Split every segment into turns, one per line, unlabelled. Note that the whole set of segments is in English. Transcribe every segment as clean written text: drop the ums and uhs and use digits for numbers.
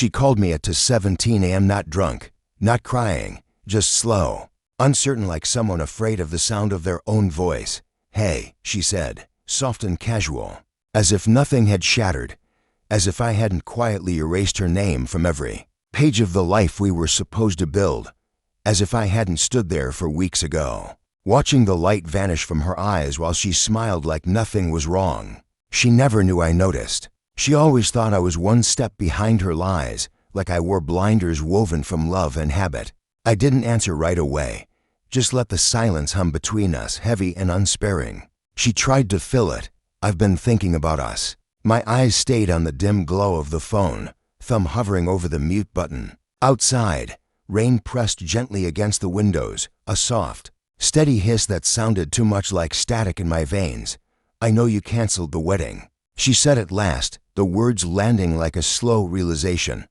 She called me at 2:17 a.m. not drunk, not crying, just slow, uncertain like someone afraid of the sound of their own voice. "Hey," she said, soft and casual, as if nothing had shattered, as if I hadn't quietly erased her name from every page of the life we were supposed to build, as if I hadn't stood there for weeks ago, watching the light vanish from her eyes while she smiled like nothing was wrong. She never knew I noticed. She always thought I was one step behind her lies, like I wore blinders woven from love and habit. I didn't answer right away, just let the silence hum between us, heavy and unsparing. She tried to fill it. "I've been thinking about us." My eyes stayed on the dim glow of the phone, thumb hovering over the mute button. Outside, rain pressed gently against the windows, a soft, steady hiss that sounded too much like static in my veins. "I know you canceled the wedding," she said at last, the words landing like a slow realization,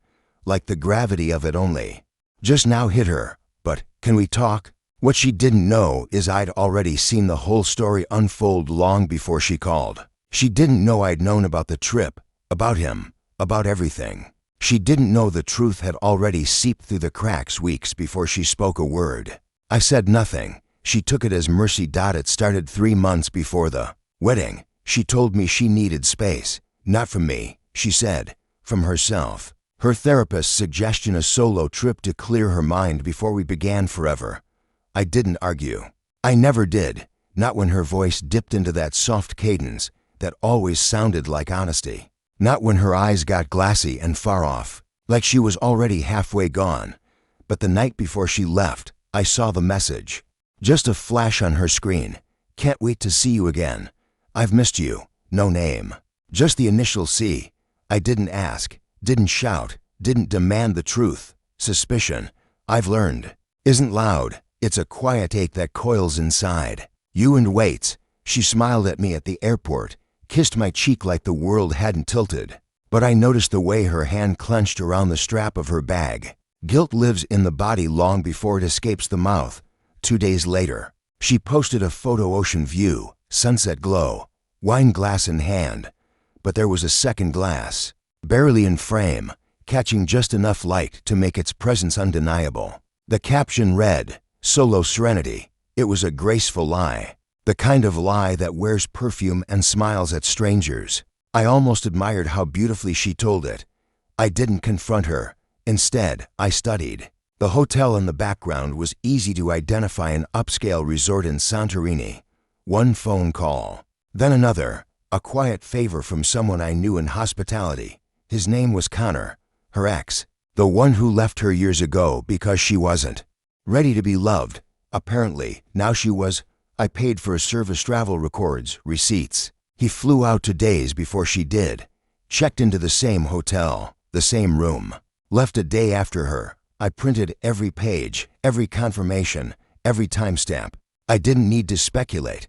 like the gravity of it only just now hit her. "But can we talk?" What she didn't know is I'd already seen the whole story unfold long before she called. She didn't know I'd known about the trip, about him, about everything. She didn't know the truth had already seeped through the cracks weeks before she spoke a word. I said nothing. She took it as mercy. It started 3 months before the wedding. She told me she needed space. Not from me, she said, from herself. Her therapist's suggestion, a solo trip to clear her mind before we began forever. I didn't argue. I never did, not when her voice dipped into that soft cadence that always sounded like honesty. Not when her eyes got glassy and far off, like she was already halfway gone. But the night before she left, I saw the message. Just a flash on her screen. "Can't wait to see you again. I've missed you." No name. Just the initial C. I didn't ask, didn't shout, didn't demand the truth. Suspicion, I've learned, isn't loud. It's a quiet ache that coils inside. "You and waits." She smiled at me at the airport, kissed my cheek like the world hadn't tilted. But I noticed the way her hand clenched around the strap of her bag. Guilt lives in the body long before it escapes the mouth. 2 days later, she posted a photo, ocean view, sunset glow, wine glass in hand. But there was a second glass, barely in frame, catching just enough light to make its presence undeniable. The caption read, "Solo Serenity." It was a graceful lie, the kind of lie that wears perfume and smiles at strangers. I almost admired how beautifully she told it. I didn't confront her. Instead, I studied. The hotel in the background was easy to identify, an upscale resort in Santorini. One phone call, then another, a quiet favor from someone I knew in hospitality. His name was Connor, her ex, the one who left her years ago because she wasn't ready to be loved. Apparently, now she was. I paid for service, travel records, receipts. He flew out 2 days before she did, checked into the same hotel, the same room, left a day after her. I printed every page, every confirmation, every timestamp. I didn't need to speculate.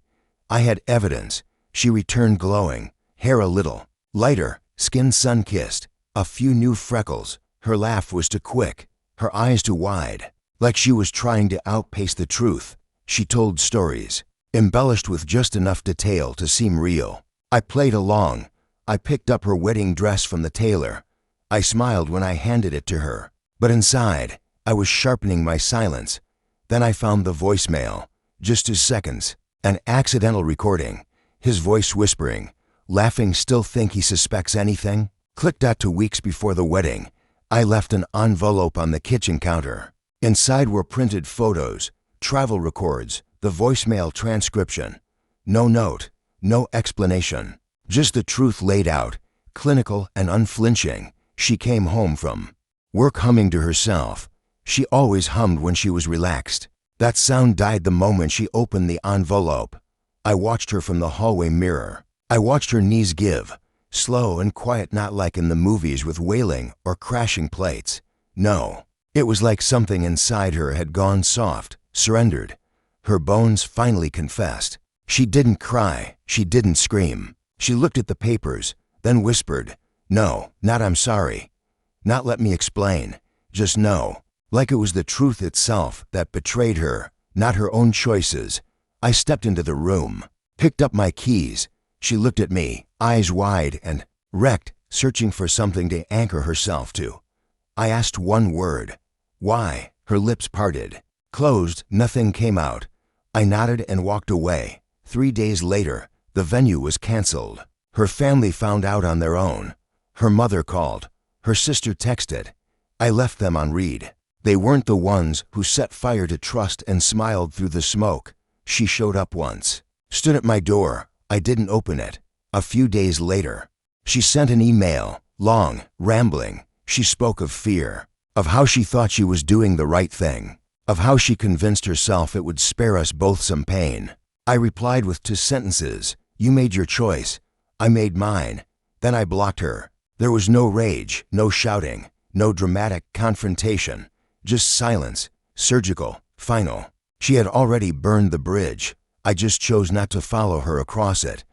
I had evidence. She returned glowing, hair a little lighter, skin sun-kissed, a few new freckles. Her laugh was too quick, her eyes too wide, like she was trying to outpace the truth. She told stories, embellished with just enough detail to seem real. I played along. I picked up her wedding dress from the tailor. I smiled when I handed it to her. But inside, I was sharpening my silence. Then I found the voicemail. Just 2 seconds. An accidental recording. His voice whispering, laughing. "Still think he suspects anything?" Clicked. 2 weeks before the wedding, I left an envelope on the kitchen counter. Inside were printed photos, travel records, the voicemail transcription. No note, no explanation. Just the truth laid out, clinical and unflinching. She came home from work humming to herself. She always hummed when she was relaxed. That sound died the moment she opened the envelope. I watched her from the hallway mirror. I watched her knees give, slow and quiet, not like in the movies with wailing or crashing plates. No, it was like something inside her had gone soft, surrendered. Her bones finally confessed. She didn't cry, she didn't scream. She looked at the papers, then whispered, "No, not I'm sorry. Not let me explain. Just no." Like it was the truth itself that betrayed her, not her own choices. I stepped into the room, picked up my keys. She looked at me, eyes wide and wrecked, searching for something to anchor herself to. I asked one word. Why? Her lips parted. Closed, nothing came out. I nodded and walked away. 3 days later, the venue was canceled. Her family found out on their own. Her mother called. Her sister texted. I left them on read. They weren't the ones who set fire to trust and smiled through the smoke. She showed up once. Stood at my door. I didn't open it. A few days later, she sent an email, long, rambling. She spoke of fear, of how she thought she was doing the right thing, of how she convinced herself it would spare us both some pain. I replied with 2 sentences. You made your choice. I made mine. Then I blocked her. There was no rage, no shouting, no dramatic confrontation, just silence, surgical, final. She had already burned the bridge. I just chose not to follow her across it.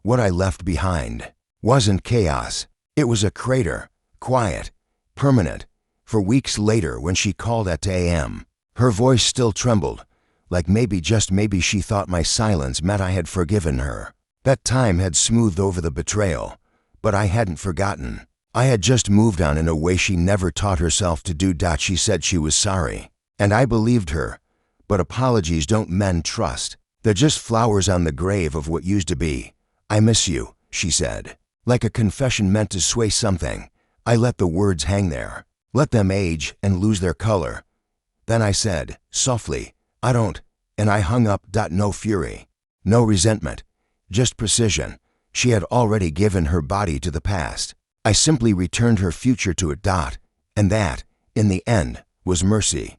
What I left behind wasn't chaos. It was a crater, quiet, permanent. For weeks later, when she called at 2 a.m., her voice still trembled, like maybe, just maybe, she thought my silence meant I had forgiven her. That time had smoothed over the betrayal, but I hadn't forgotten. I had just moved on in a way she never taught herself to do. She said she was sorry, and I believed her. But apologies don't mend trust. They're just flowers on the grave of what used to be. I miss you, she said. Like a confession meant to sway something, I let the words hang there, let them age and lose their color. Then I said, softly, I don't, and I hung up. No fury, no resentment, just precision. She had already given her body to the past. I simply returned her future to it. And that, in the end, was mercy.